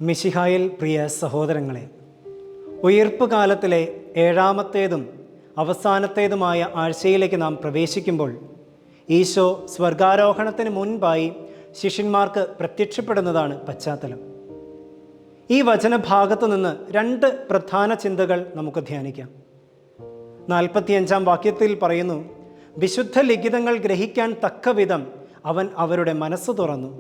മിശിഹായിൽ പ്രിയ സഹോദരങ്ങളെ, ഉയിർപ്പ് കാലത്തിലെ ഏഴാമത്തേതും അവസാനത്തേതുമായ ആഴ്ചയിലേക്ക് നാം പ്രവേശിക്കുമ്പോൾ ഈശോ സ്വർഗാരോഹണത്തിന് മുൻപായി ശിഷ്യന്മാർക്ക് പ്രത്യക്ഷപ്പെടുന്നതാണ് പശ്ചാത്തലം. ഈ വചനഭാഗത്തു നിന്ന് രണ്ട് പ്രധാന ചിന്തകൾ നമുക്ക് ധ്യാനിക്കാം. 45-ാം വാക്യത്തിൽ പറയുന്നു, വിശുദ്ധ ലിഖിതങ്ങൾ ഗ്രഹിക്കാൻ തക്കവിധം അവൻ അവരുടെ മനസ്സ് തുറന്നു.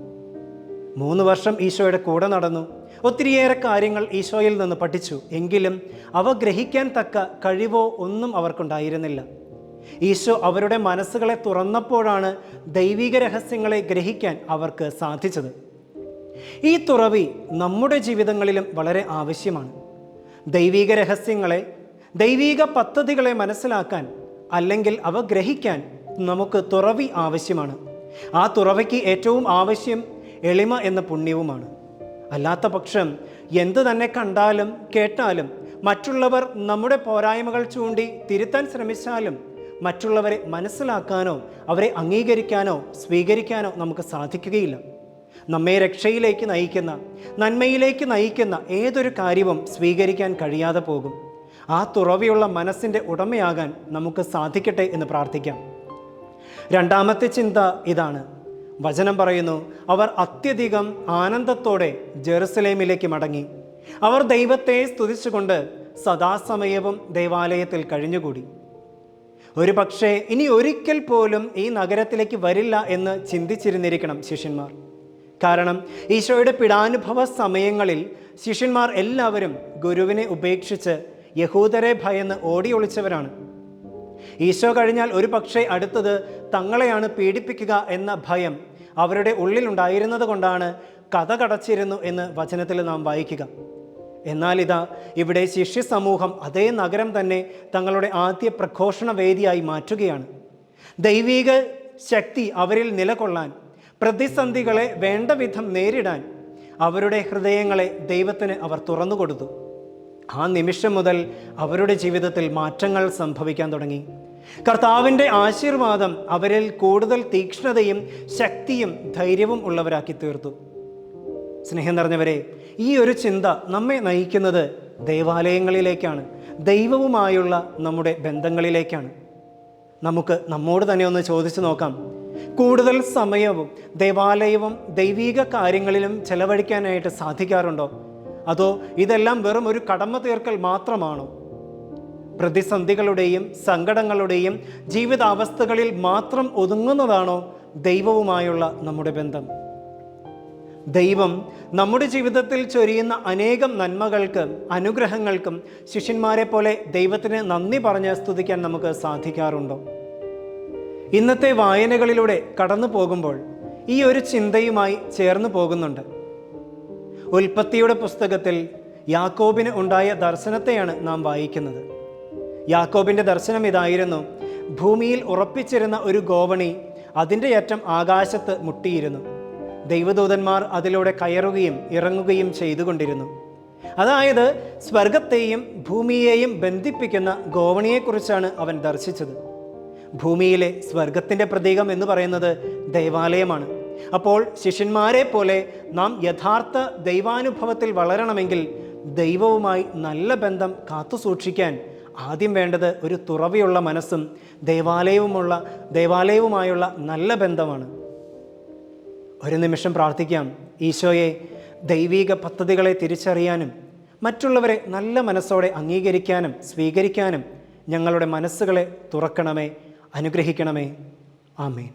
3 വർഷം ഈശോയുടെ കൂടെ നടന്നു. ഒത്തിരിയേറെ കാര്യങ്ങൾ ഈശോയിൽ നിന്ന് പഠിച്ചു. എങ്കിലും അവ ഗ്രഹിക്കാൻ തക്ക കഴിവോ ഒന്നും അവർക്കുണ്ടായിരുന്നില്ല. ഈശോ അവരുടെ മനസ്സുകളെ തുറന്നപ്പോഴാണ് ദൈവിക രഹസ്യങ്ങളെ ഗ്രഹിക്കാൻ അവർക്ക് സാധിച്ചത്. ഈ തുറവി നമ്മുടെ ജീവിതങ്ങളിലും വളരെ ആവശ്യമാണ്. ദൈവിക രഹസ്യങ്ങളെ, ദൈവിക പദ്ധതികളെ മനസ്സിലാക്കാൻ അല്ലെങ്കിൽ അവ ഗ്രഹിക്കാൻ നമുക്ക് തുറവി ആവശ്യമാണ്. ആ തുറവിക്ക് ഏറ്റവും ആവശ്യം എളിമ എന്ന പുണ്യവുമാണ്. അല്ലാത്ത പക്ഷം എന്തു തന്നെ കണ്ടാലും കേട്ടാലും മറ്റുള്ളവർ നമ്മുടെ പോരായ്മകൾ ചൂണ്ടി തിരുത്താൻ ശ്രമിച്ചാലും മറ്റുള്ളവരെ മനസ്സിലാക്കാനോ അവരെ അംഗീകരിക്കാനോ സ്വീകരിക്കാനോ നമുക്ക് സാധിക്കുകയില്ല. നമ്മെ രക്ഷയിലേക്ക് നയിക്കുന്ന, നന്മയിലേക്ക് നയിക്കുന്ന ഏതൊരു കാര്യവും സ്വീകരിക്കാൻ കഴിയാതെ പോകും. ആ തുറവിയുള്ള മനസ്സിൻ്റെ ഉടമയാകാൻ നമുക്ക് സാധിക്കട്ടെ എന്ന് പ്രാർത്ഥിക്കാം. രണ്ടാമത്തെ ചിന്ത ഇതാണ്. വചനം പറയുന്നു, അവർ അത്യധികം ആനന്ദത്തോടെ ജെറുസലേമിലേക്ക് മടങ്ങി. അവർ ദൈവത്തെ സ്തുതിച്ചുകൊണ്ട് സദാസമയവും ദേവാലയത്തിൽ കഴിഞ്ഞുകൂടി. ഒരു പക്ഷേ ഇനി ഒരിക്കൽ പോലും ഈ നഗരത്തിലേക്ക് വരില്ല എന്ന് ചിന്തിച്ചിരുന്നിരിക്കണം ശിഷ്യന്മാർ. കാരണം ഈശോയുടെ പീഡാനുഭവ സമയങ്ങളിൽ ശിഷ്യന്മാർ എല്ലാവരും ഗുരുവിനെ ഉപേക്ഷിച്ച് യഹൂദരെ ഭയന്ന് ഓടി ഒളിച്ചവരാണ്. ഈശോ കഴിഞ്ഞാൽ ഒരു പക്ഷേ അടുത്തത് തങ്ങളെയാണ് പീഡിപ്പിക്കുക എന്ന ഭയം അവരുടെ ഉള്ളിലുണ്ടായിരുന്നത് കൊണ്ടാണ് കഥ കടച്ചിരുന്നു എന്ന് വചനത്തിൽ നാം വായിക്കുക. എന്നാൽ ഇതാ ഇവിടെ ശിഷ്യ സമൂഹം അതേ നഗരം തന്നെ തങ്ങളുടെ ആദ്യ പ്രഘോഷണ വേദിയായി മാറ്റുകയാണ്. ദൈവിക ശക്തി അവരിൽ നിലകൊള്ളാൻ, പ്രതിസന്ധികളെ വേണ്ട വിധം നേരിടാൻ അവരുടെ ഹൃദയങ്ങളെ ദൈവത്തിന് അവർ തുറന്നുകൊടുത്തു. ആ നിമിഷം മുതൽ അവരുടെ ജീവിതത്തിൽ മാറ്റങ്ങൾ സംഭവിക്കാൻ തുടങ്ങി. കർത്താവിൻ്റെ ആശീർവാദം അവരിൽ കൂടുതൽ തീക്ഷ്ണതയും ശക്തിയും ധൈര്യവും ഉള്ളവരാക്കി തീർത്തു. സ്നേഹം നിറഞ്ഞവരെ, ഈ ഒരു ചിന്ത നമ്മെ നയിക്കുന്നത് ദേവാലയങ്ങളിലേക്കാണ്, ദൈവവുമായുള്ള നമ്മുടെ ബന്ധങ്ങളിലേക്കാണ്. നമുക്ക് നമ്മോട് തന്നെ ഒന്ന് ചോദിച്ചു നോക്കാം, കൂടുതൽ സമയവും ദേവാലയവും ദൈവിക കാര്യങ്ങളിലും ചെലവഴിക്കാനായിട്ട് സാധിക്കാറുണ്ടോ? അതോ ഇതെല്ലാം വെറും ഒരു കടമ തീർക്കൽ മാത്രമാണോ? പ്രതിസന്ധികളുടെയും സങ്കടങ്ങളുടെയും ജീവിതാവസ്ഥകളിൽ മാത്രം ഒതുങ്ങുന്നതാണോ ദൈവവുമായുള്ള നമ്മുടെ ബന്ധം? ദൈവം നമ്മുടെ ജീവിതത്തിൽ ചൊരിയുന്ന അനേകം നന്മകൾക്കും അനുഗ്രഹങ്ങൾക്കും ശിഷ്യന്മാരെ പോലെ ദൈവത്തിന് നന്ദി പറഞ്ഞ് സ്തുതിക്കാൻ നമുക്ക് സാധിക്കാറുണ്ടോ? ഇന്നത്തെ വായനകളിലൂടെ കടന്നു പോകുമ്പോൾ ഈ ഒരു ചിന്തയുമായി ചേർന്ന് പോകുന്നുണ്ട്. ഉൽപ്പത്തിയുടെ പുസ്തകത്തിൽ യാക്കോബിന് ഉണ്ടായ ദർശനത്തെയാണ് നാം വായിക്കുന്നത്. യാക്കോബിൻ്റെ ദർശനം ഇതായിരുന്നു. ഭൂമിയിൽ ഉറപ്പിച്ചിരുന്ന ഒരു ഗോവണി അതിൻ്റെ അറ്റം ആകാശത്ത് മുട്ടിയിരുന്നു. ദൈവദൂതന്മാർ അതിലൂടെ കയറുകയും ഇറങ്ങുകയും ചെയ്തുകൊണ്ടിരുന്നു. അതായത് സ്വർഗത്തെയും ഭൂമിയെയും ബന്ധിപ്പിക്കുന്ന ഗോവണിയെക്കുറിച്ചാണ് അവൻ ദർശിച്ചത്. ഭൂമിയിലെ സ്വർഗത്തിൻ്റെ പ്രതീകം എന്ന് പറയുന്നത് ദേവാലയമാണ്. അപ്പോൾ ശിഷ്യന്മാരെ പോലെ നാം യഥാർത്ഥ ദൈവാനുഭവത്തിൽ വളരണമെങ്കിൽ ദൈവവുമായി നല്ല ബന്ധം കാത്തു സൂക്ഷിക്കാൻ ആദ്യം വേണ്ടത് ഒരു തുറവിയുള്ള മനസ്സും ദേവാലയവുമായുള്ള നല്ല ബന്ധമാണ്. ഒരു നിമിഷം പ്രാർത്ഥിക്കാം. ഈശോയെ, ദൈവിക പദ്ധതികളെ തിരിച്ചറിയാനും മറ്റുള്ളവരെ നല്ല മനസ്സോടെ അംഗീകരിക്കാനും സ്വീകരിക്കാനും ഞങ്ങളുടെ മനസ്സുകളെ തുറക്കണമേ, അനുഗ്രഹിക്കണമേ. ആമേൻ.